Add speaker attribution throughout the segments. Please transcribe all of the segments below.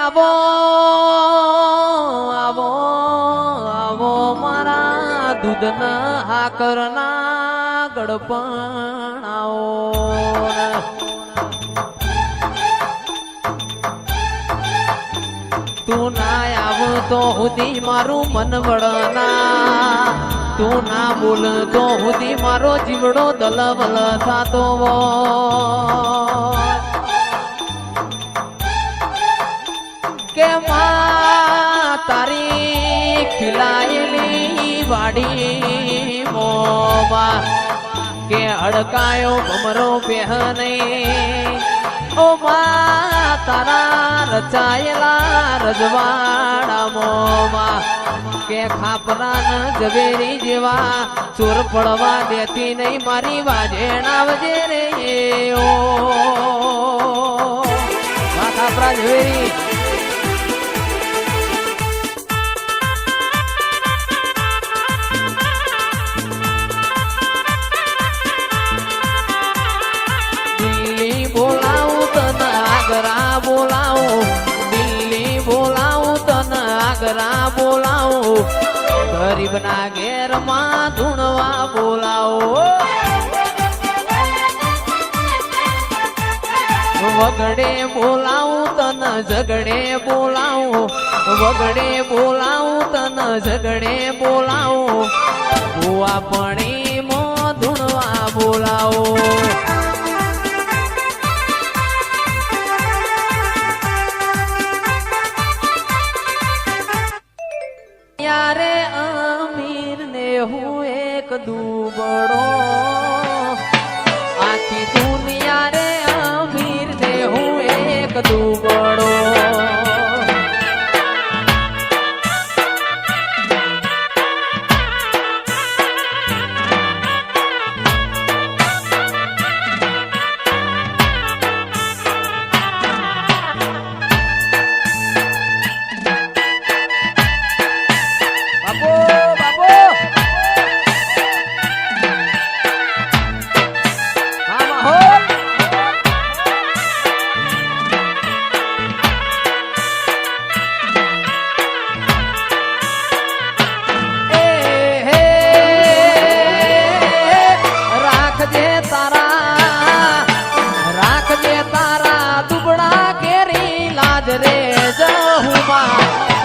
Speaker 1: આવો આવો આવો મારા દૂધના આકરના ગડપણ આવો તું ના આવ તો હુદી મારું મન વળના તું ના બોલ તો હુદી મારો જીવડો દલવલ થાતો કે માં તારી ખીલાયેલી વાડી મોમાં કે અડકાયો ભમરો પહેને ઓ માં તારા રચાયેલા રજવાડા મોમાં કે ખાપરા ન ઝવેરી જેવા ચોર પડવા દેતી નહીં મારી વાજેણા વજે રે ઓ ખાપરા ઝવેરી બોલાવો ગરીબ ના ઘેર માં ધૂણવા બોલાવો વગડે બોલાવું તન ઝગડે બોલાવો વગડે બોલાવું તન ઝગડે બોલાવો ભૂવા પણી મો ધૂણવા બોલાવો યારે અમીર ને હું એક દુબળો આખી દુનિયા રે અમીર ને હું એક દુબળો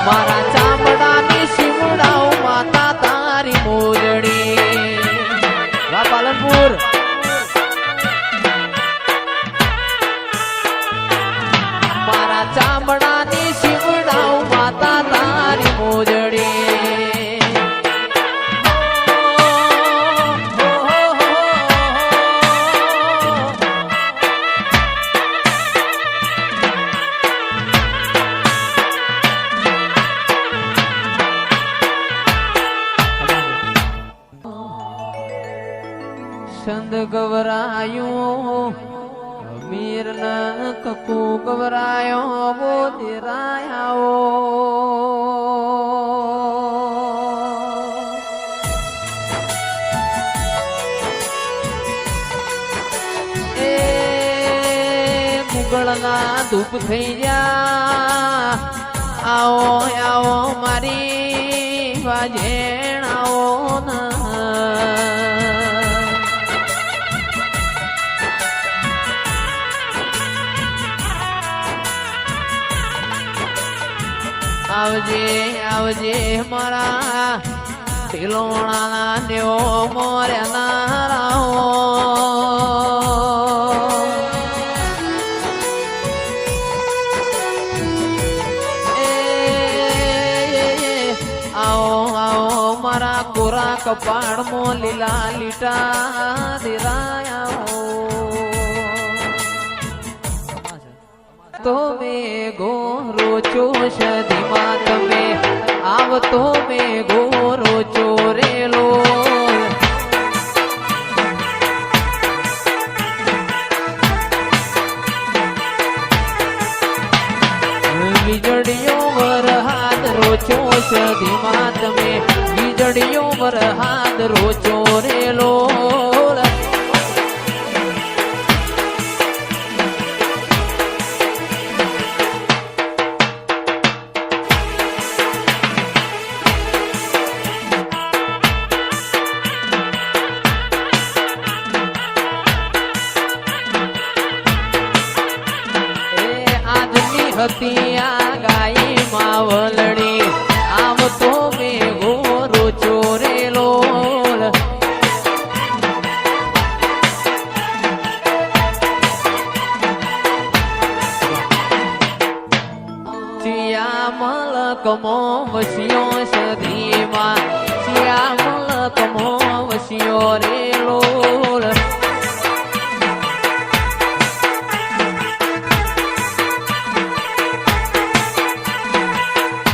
Speaker 1: મારા ચામડાની શિવડાઓ માતા તારી મોજડી વાહ પાલનપુર મારા ચામડાની શિવડાઓ માતા તારી મોજડી છંદ ગવરાયું મીર ન કકુ ગવરાયો વો દેરાયો એ મુગળના ધૂપ થઈ જા આવો આવો મારી વાજેણાઓ ના આવજે આવજે મારા તિલોણા દેવો મોર્યા રાહો આવો આવો મારા કોરા કપાળ મો લીલા લીટા દેરાયા તો મે ગોરો ચોશ ધીમા તમે આવતો મે ગોરો ચોરેલો વીજળીઓ વરહાદ રોચોશ ધીમા તમે વીજળીઓ વરહાદ રોચો રેલો હતી આ ગાય માવલડી આવતો મેં ગોરો ચોરેલો મલકમો વસ્યો સદીમાં શ્યા મલકમો વસ્યો રે લોલ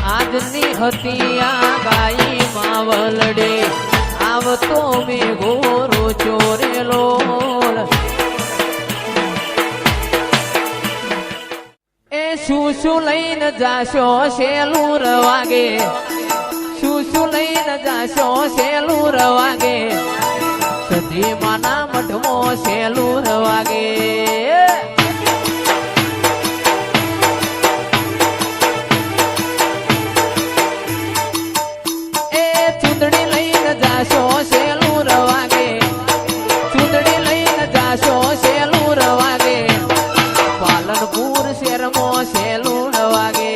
Speaker 1: આજની હતી આ ગાય માવલડે આવતો મેં ગોરો ચોરેલો શું લઈને જાશો શેલું રવાગે શું લઈને જાશો શેલું રવાગે સધી માના મઠમો શેલું રવાગે એ ચૂંદડી લઈને જાશો શેલું રવાગે ચૂંદડી લઈને જાશો શેલું રવાગે પાલનપુર શહેરમાં શેલું વાગે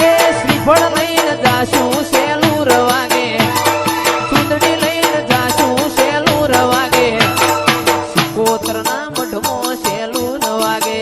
Speaker 1: એ શ્રીફળ લઈને જાશું શેલું રવાગે ચૂંદડી લઈને જાશું શેલું રવાગે સિકોતરના મઠમાં શેલું રવાગે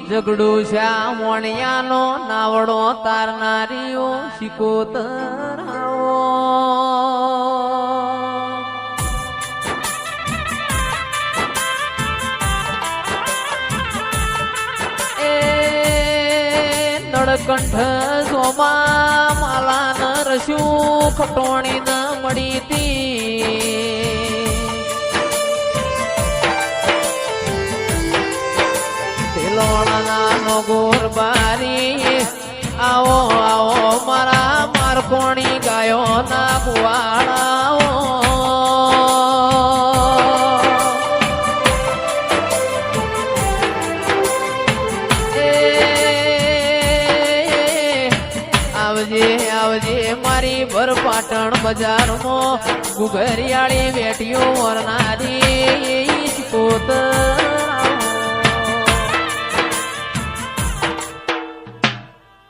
Speaker 1: ઝઘડો શ્યા મોણિયાનો નાવડો તારનારીઓ શિકોતર એ નળકંઠ સોમા માલા નરસ્યું ખટોણી ન મળી તી લોણાનો ગોરબારી આવો આવો મારા મારકોણી ગાયો ના કુવાળાઓ આવજે આવજે મારી ભર પાટણ બજારમાં ગુગરિયાળી બેટીઓ વરનારી કોતર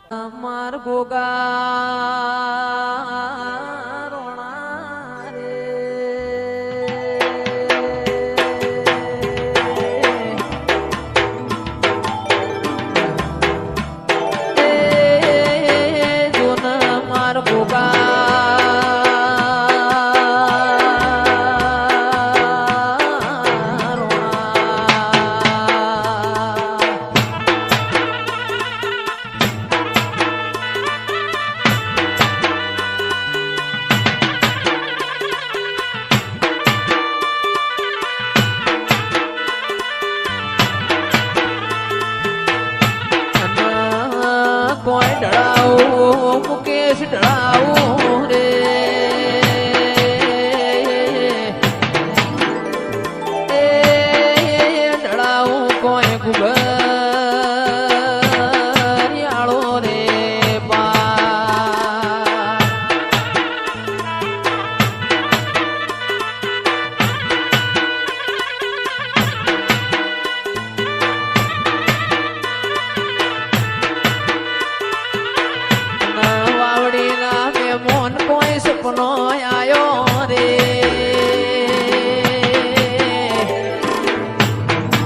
Speaker 1: અમાર ગોગા રોણા રે જોન માર ગોગા કોઈ ઢળાવું મુકેશ ઢળાવું રે ઢળાવું કોઈ ગુગરિયાળો રે મોન કોઈ સપનો આયો રે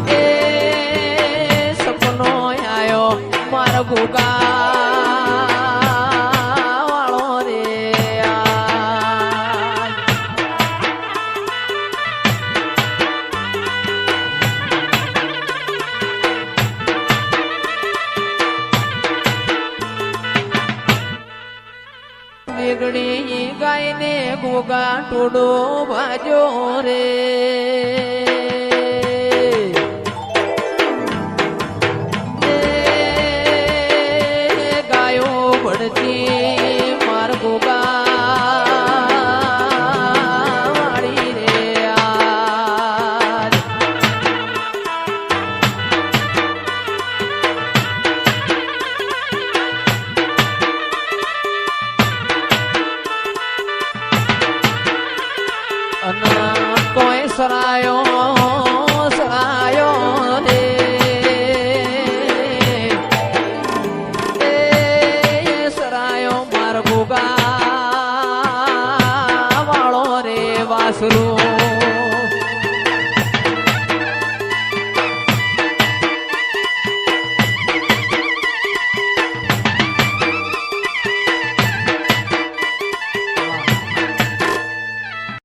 Speaker 1: એ સપનો આયો મારા ગોગા વાળો રે વેગડી ગાયને ગોગા ટોડો ભાજો રે ગાયો ભડતી માર ગોગા સરાયો રે સરાયો માર ગોગા વાળો રે વાસરું